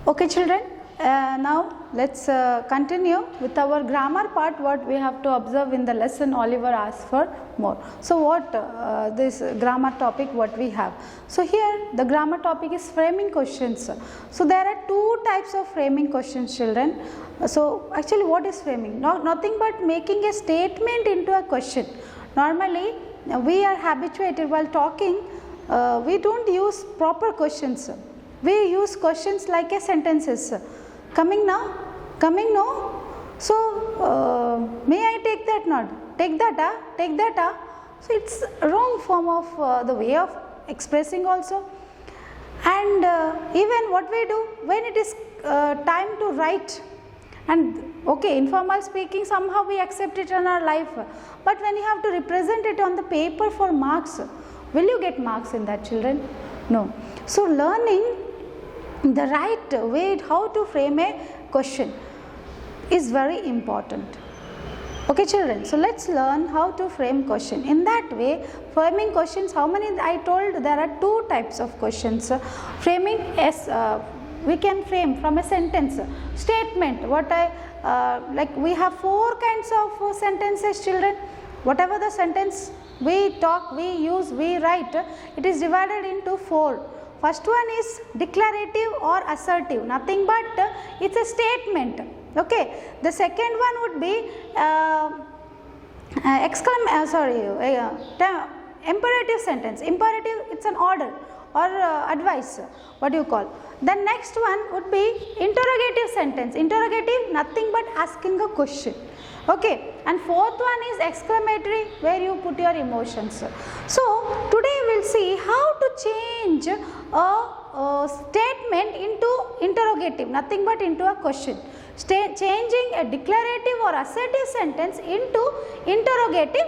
Okay children, now let's continue with our grammar part. What we have to observe in the lesson, Oliver asked for more. So what this grammar topic what we have. So here the grammar topic is framing questions. So there are two types of framing questions children. So actually what is framing? Nothing but making a statement into a question. Normally we are habituated while talking, we don't use proper questions. We use questions like a sentences. Coming now? Coming no? So may I take that not? Take that take that So it's wrong form of the way of expressing also. And even what we do when it is time to write, and okay, informal speaking somehow we accept it in our life, but when you have to represent it on the paper for marks, will you get marks in that children? No. So learning the right way how to frame a question is very important. Okay children, so let's learn how to frame question. In that way, framing questions, how many I told there are two types of questions. Framing as we can frame from a sentence, statement, what I like we have four kinds of sentences children. Whatever the sentence we talk, we use, we write, it is divided into four. First one is declarative or assertive, nothing but it's a statement. Okay. The second one would be imperative sentence. Imperative, it's an order or advice, what do you call. The next one would be interrogative sentence. Interrogative, nothing but asking a question. Okay, and fourth one is exclamatory, where you put your emotions. So today we'll see how to change a statement into interrogative, nothing but into a question. Changing a declarative or assertive sentence into interrogative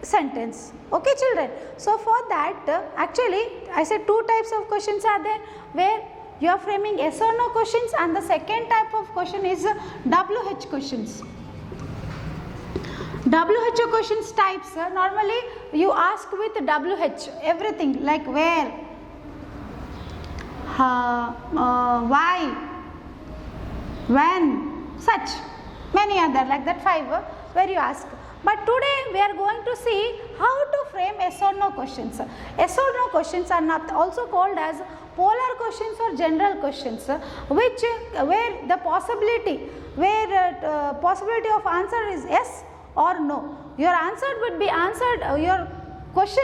sentence. Okay children, so for that actually I said two types of questions are there, where you are framing yes or no questions, and the second type of question is WH questions. WHO questions types, normally you ask with WH everything, like where, why, when, such many other like that 5 where you ask. But today we are going to see how to frame yes or no questions. Yes or no questions are not also called as polar questions or general questions, which where the possibility of answer is yes or no. Your answer would be answered, your question,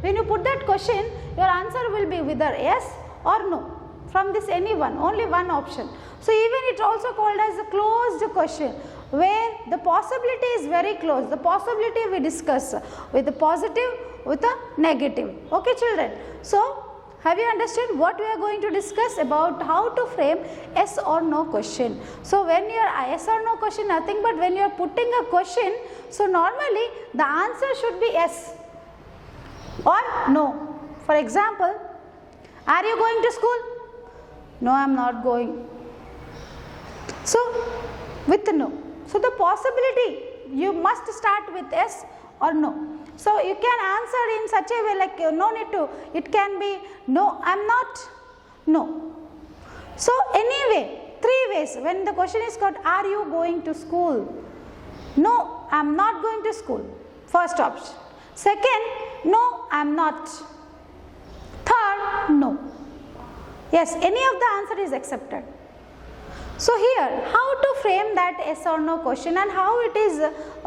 when you put that question, your answer will be whether yes or no. From this any one, only one option. So even it also called as a closed question, where the possibility is very close. The possibility we discuss with the positive, with a negative. Okay children. So have you understood what we are going to discuss about how to frame yes or no question. So when you are yes or no question, nothing but when you are putting a question, so normally the answer should be yes or no. For example, are you going to school? No, I am not going. So with no. So the possibility, you must start with yes or no. So you can answer in such a way like no need to, it can be no, I am not, no. So anyway, three ways when the question is called, are you going to school? No, I am not going to school. First option. Second, no, I am not. Third, no. Yes, any of the answer is accepted. So here, how to frame that yes or no question and how it is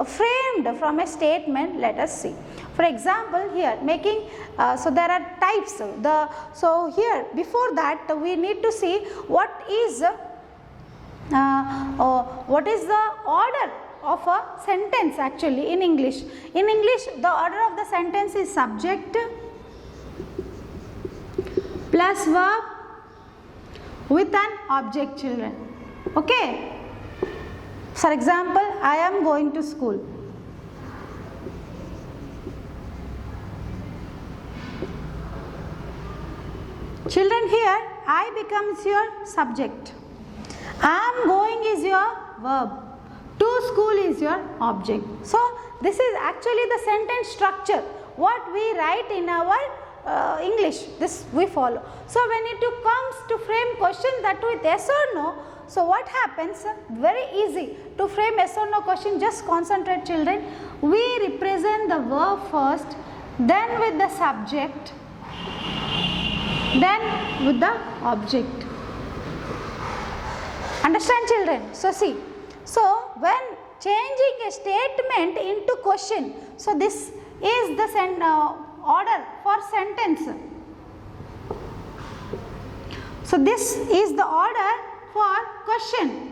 framed from a statement, let us see. For example, here making, so there are types. So here before that we need to see what is the order of a sentence actually in English. In English, the order of the sentence is subject plus verb with an object children. Okay. For example, I am going to school. Children, here I becomes your subject. I am going is your verb. To school is your object. So this is actually the sentence structure what we write in our English, this we follow. So when it comes to frame question that with yes or no, so what happens? Very easy to frame yes or no question. Just concentrate, children. We represent the verb first, then with the subject, then with the object. Understand, children? So see, so when changing a statement into question, so this is the order for sentence. So this is the order for question.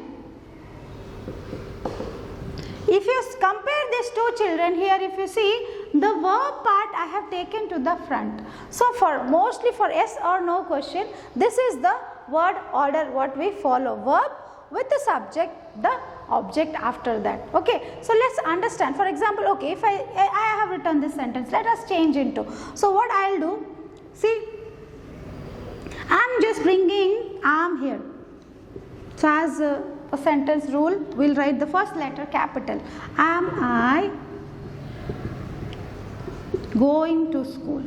If you compare these two, children, here if you see, the verb part I have taken to the front. So for mostly for yes or no question, this is the word order what we follow. Verb with the subject, the object after that. Okay, so let's understand. For example, okay, if I have written this sentence, let us change into. So what I'll do, see, I'm just bringing am here. So as a sentence rule, we'll write the first letter capital. Am I going to school?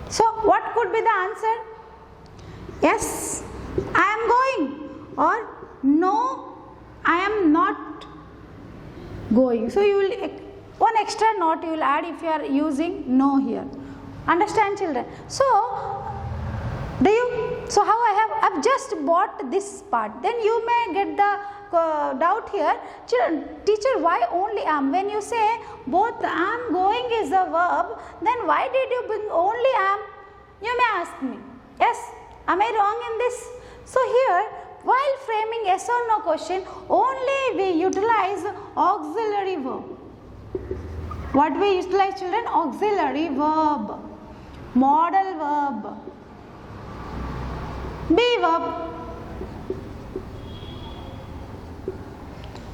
So what could be the answer? Yes, I am going, or no, I am not going. So you will, one extra note you will add if you are using no here. Understand, children? So so how I've just bought this part. Then you may get the doubt here, teacher, why only am? When you say both am going is a verb, then why did you bring only am? You may ask me. Yes, am I wrong in this? So here, while framing yes or no question, only we utilize auxiliary verb. What we utilize, children? Auxiliary verb, modal verb, be verb.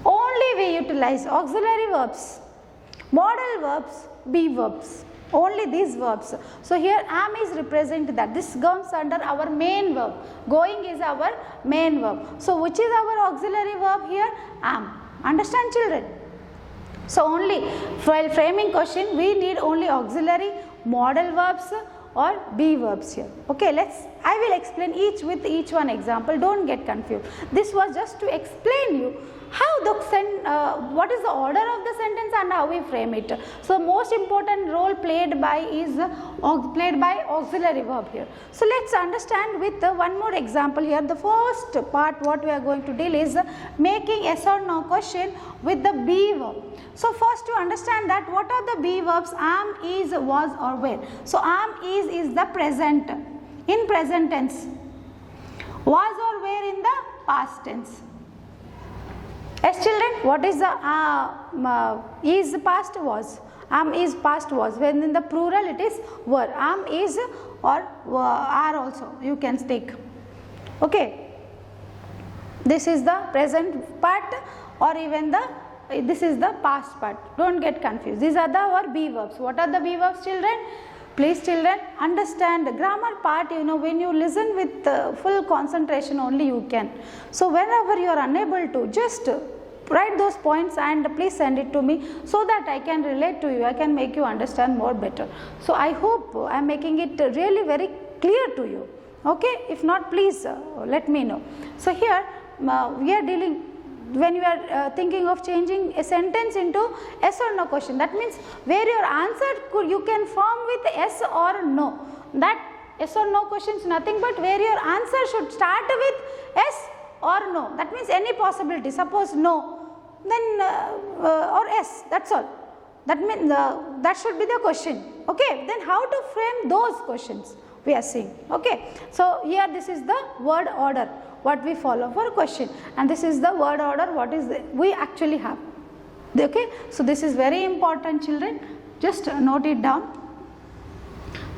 Only we utilize auxiliary verbs, modal verbs, be verbs. Only these verbs. So here am is represent that. This comes under our main verb. Going is our main verb. So which is our auxiliary verb here? Am. Understand, children? So only while framing question we need only auxiliary, modal verbs or be verbs here. Okay, I will explain each with each one example. Don't get confused. This was just to explain you how what is the order of the sentence and how we frame it. So most important role played by auxiliary verb here. So let's understand with one more example here. The first part what we are going to deal is making yes or no question with the be verb. So first to understand that what are the be verbs? Am, is, was or were. So am is the present, in present tense. Was or were in the past tense. Yes, children, what is the is past was? Am is past was. When in the plural it is were. Am is or are also you can take. Okay. This is the present part or even this is the past part. Don't get confused. These are our be verbs. What are the be verbs, children? Please, children, understand the grammar part, when you listen with full concentration only you can. So whenever you are unable to, just write those points and please send it to me so that I can relate to you, I can make you understand more better. So I hope I am making it really very clear to you. Okay, if not, please let me know. So here we are dealing, when you are thinking of changing a sentence into yes or no question, that means where your answer you can form with yes or no. That yes or no question is nothing but where your answer should start with yes or no. That means any possibility. Suppose no, then or yes, that's all. That means that should be the question. Okay, then how to frame those questions we are seeing. Okay, so here this is the word order what we follow for question, and this is the word order what is we actually have. Okay, so this is very important, children. Just note it down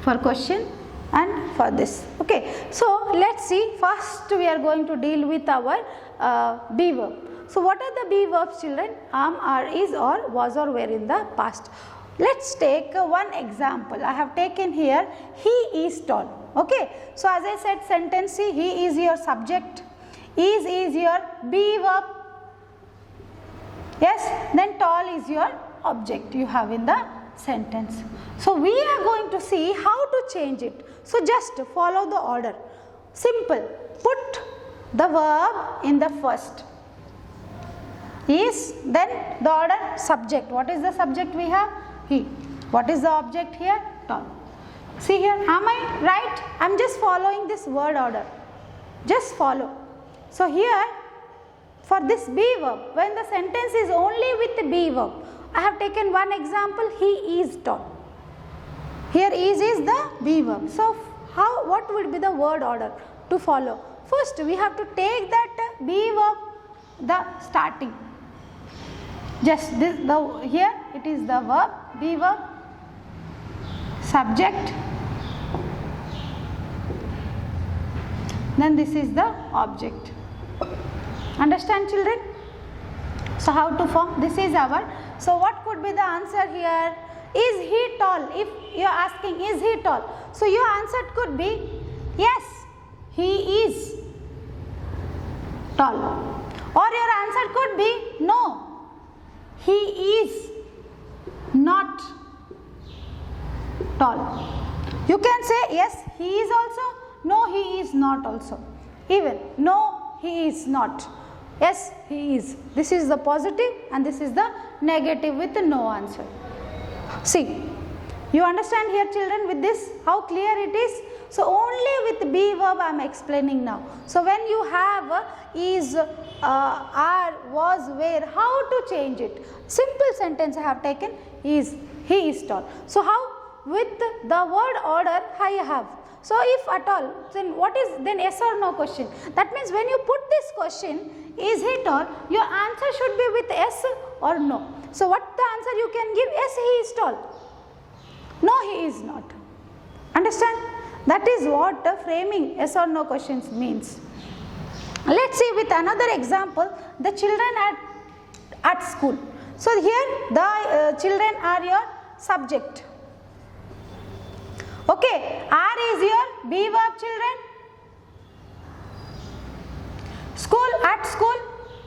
for question and for this. Okay, so let's see. First we are going to deal with our be verb. So what are the be verbs, children? Am, are, is or was or were in the past. Let's take one example. I have taken here he is tall. Okay, so as I said, sentence C, he is your subject, is your be verb. Yes, then tall is your object you have in the sentence. So we are going to see how to change it. So just follow the order. Simple. Put the verb in the first. Is, then the order subject. What is the subject we have? He. What is the object here? Tall. See here, am I right? I am just following this word order. Just follow. So here, for this be verb, when the sentence is only with the be verb, I have taken one example, he is tall. Here is the be verb. So what would be the word order to follow? First we have to take that be verb, the starting. Just this, here it is the verb, be verb, subject, then this is the object. Understand, children? So how to form? This is our. So what could be the answer here? Is he tall? If you are asking, is he tall? So your answer could be yes, he is tall. Or your answer could be no, he is not tall. You can say yes, he is also, no, he is not also. Even no, he is not. Yes, he is. This is the positive and this is the negative with the no answer. See, you understand here, children, with this how clear it is? So only with be verb I am explaining now. So when you have is, are, was, were, how to change it? Simple sentence I have taken is, he is tall. So how? With the word order I have. So if at all, then what is then yes or no question? That means when you put this question, is he tall, your answer should be with yes or no. So what the answer you can give? Yes, he is tall. No, he is not. Understand? That is what framing yes or no questions means. Let's see with another example, the children at school. So here the children are your subject. Okay, are is your be verb, children. School, at school,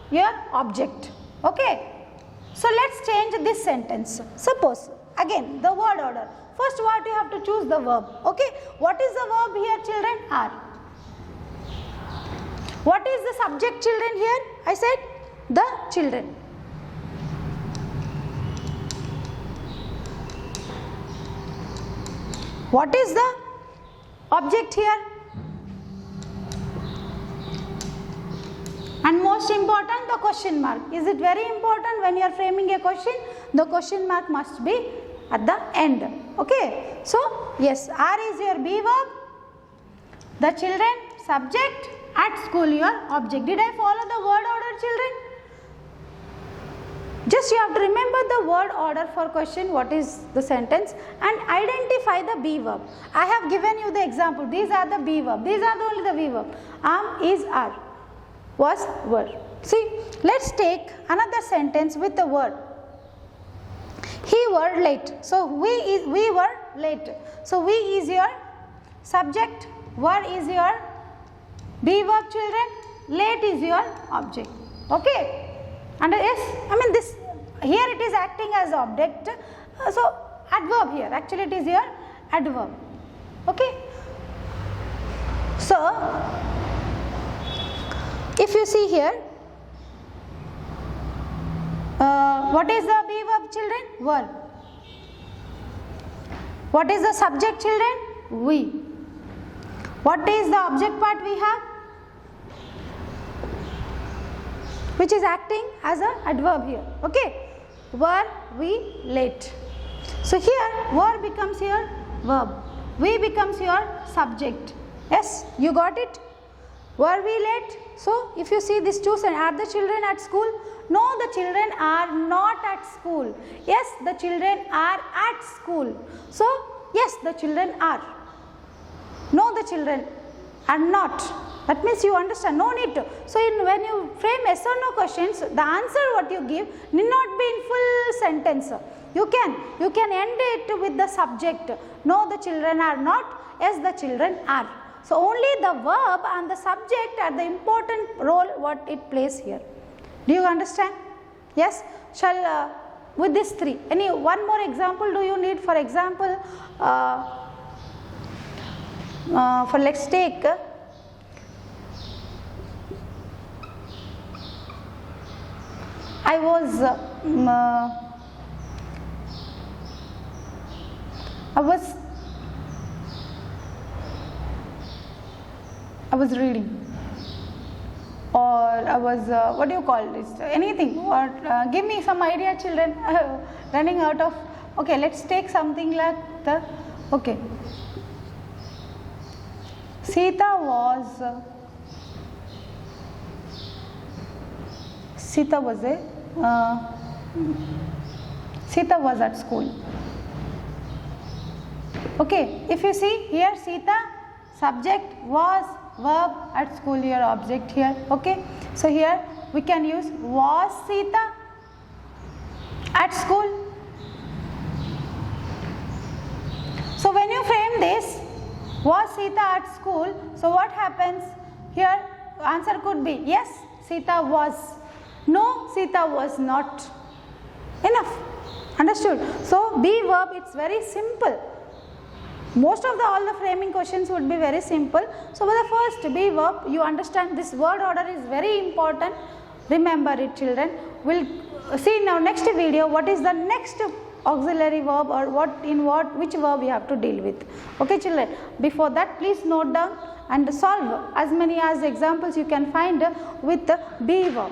your object. Okay. So let's change this sentence. Suppose again the word order. First what you have to choose the verb. Okay. What is the verb here, children? Are. What is the subject, children, here? I said the children. What is the object here? And most important, the question mark. Is it very important when you are framing a question? The question mark must be at the end. Okay. So, yes, are is your be verb, the children, subject, at school your object. Did I follow the word order, children? Just you have to remember the word order for question, what is the sentence, and identify the be verb. I have given you the example. These are the be verb. These are only the be verb. Am, is, are, was, were. See, let's take another sentence with the word. He were late. So we were late. So we is your subject, were is your be verb, children, late is your object. Okay. And yes, I mean this here it is acting as object. So adverb here, actually it is your adverb. Okay. So if you see here, what is the be verb, children? Were. What is the subject, children? We. What is the object part we have? Which is acting as an adverb here. Okay. Were we late. So here were becomes your verb. We becomes your subject. Yes, you got it? Were we late? So if you see these two, are the children at school? No, the children are not at school. Yes, the children are at school. So yes, the children are. No, the children are not. That means you understand, no need to. So when you frame yes or no questions, the answer what you give need not be in full sentence. You can end it with the subject. No, the children are not. Yes, the children are. So only the verb and the subject are the important role what it plays here. Do you understand? Yes? Shall with these three. Any one more example do you need? For example, for let's take I was reading, or I was what do you call this? Anything, or give me some idea, children. Running out of. Okay, let's take something like the. Okay, Sita was at school. Okay, if you see here, Sita, subject, was, verb, at school, here object here. Okay, so here we can use was Sita at school. So when you frame this, was Sita at school, so what happens here? Answer could be yes, Sita was, no, Sita was not. Enough, understood? So be verb, it's very simple. Most of all the framing questions would be very simple. So for the first be verb, you understand this word order is very important. Remember it, children. We'll see now next video what is the next auxiliary verb, or which verb we have to deal with. Okay, children. Before that, please note down and solve as many as examples you can find with the be verb.